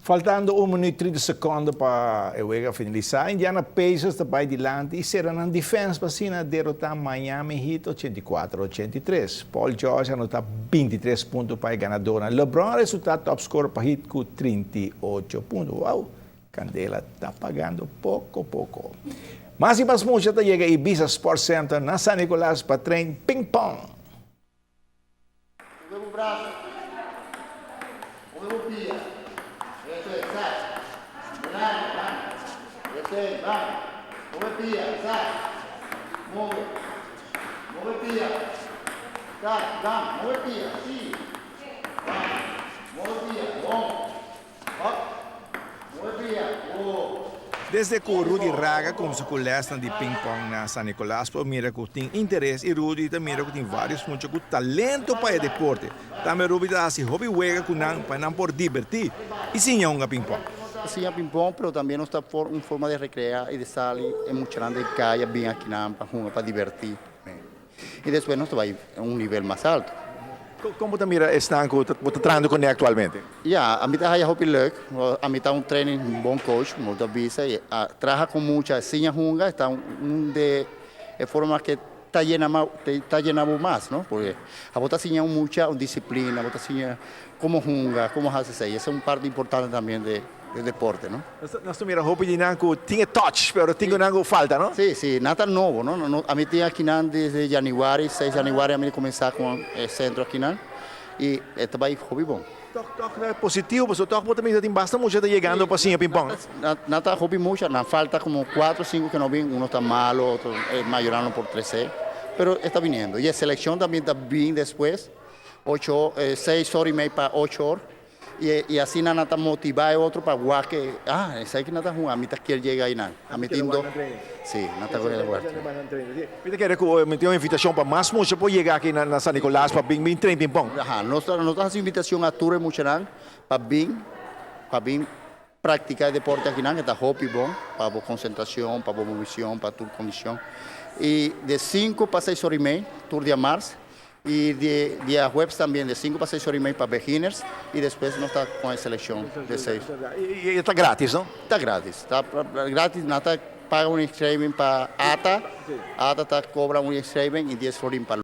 Faltando 1 minuto e 30 secondi para o jogo finalizar, Indiana Pacers está para adiante e será na defesa para cima derrotar Miami Heat 84-83. Paul George anota 23 pontos para o ganador. LeBron resultado top scorer para Heat com 38 pontos. Uau, Candela está pagando pouco a pouco. Mas e mais muito, já chega Ibiza Sports Center na San Nicolás para treino ping-pong. Mueve o braço. Mueve o pia. Eso es, sai. Vai. Eso es, vai. Mueve pia, sai. Mueve. Mueve pia. Sai, vamos. Mueve pia, sim. Vai. Mueve pia, bom. Up. Mueve pia, oh. Desde que o Rudy Raga começou com o lesson de ping-pong na San Nicolás, mira que tem interesse e Rudy também mira que tem vários muitos com talento para o deporte. Também Rudy dá assim hobby juega para não por divertir e sim é um ping-pong. Sim, é ping-pong, mas também está em forma de recrear e de sair em muitas de caia bem aqui para divertir. E depois nós vai a nível mais alto. Como você mira estão treinando com ele atualmente? Ja, a mim está hobby leuk. A mim está training, bom coach, muito bisa. Trabalha com muita sinha hunga, está de forma que está llenando mais, não? Porque a bota sinha muita disciplina, a bota sinha como hunga, como hace isso. Essa é uma parte importante também do deporte, não? Nós mira hobby de nanco tinha touch, mas tinha nanco falta, não? Sim, sim, nada novo, não? A mim tem aqui desde janeiro, 6 de janeiro, a mim começar com o centro aqui, não? E está bem hobby bom. Toque é positivo, mas o toque também tem bastante gente chegando para assim ping-pong. Nada hobby mucho, na falta como 4 o 5 que no vienen, uno está malo, otro mayorando por 13, pero está viniendo. Y la selección también está bien después, 6 horas y media para 8 horas. Y así nada está motivar otro para jugar que, ese que nada jugando, a mí quiere llegar ahí nada. A mí tiendo, sí, nada quiere jugar. Mira que me tenho uma invitação para mais mucho para chegar aqui na San Nicolás para bem treinar ping-pong. Ajá, nós uma invitação a tour mucho para bem praticar deporte aqui que está hobby bom, para boa concentração, para boa movimentação, para tua condição. E de 5 para 6 horas e meia, tour de março. Y de jueves también, de 5 para 6 horas y media para beginners, y después no está con la selección de 6. E está grátis, não? Está gratis, nada paga un streaming para ATA, ATA cobra un streaming y 10 florins para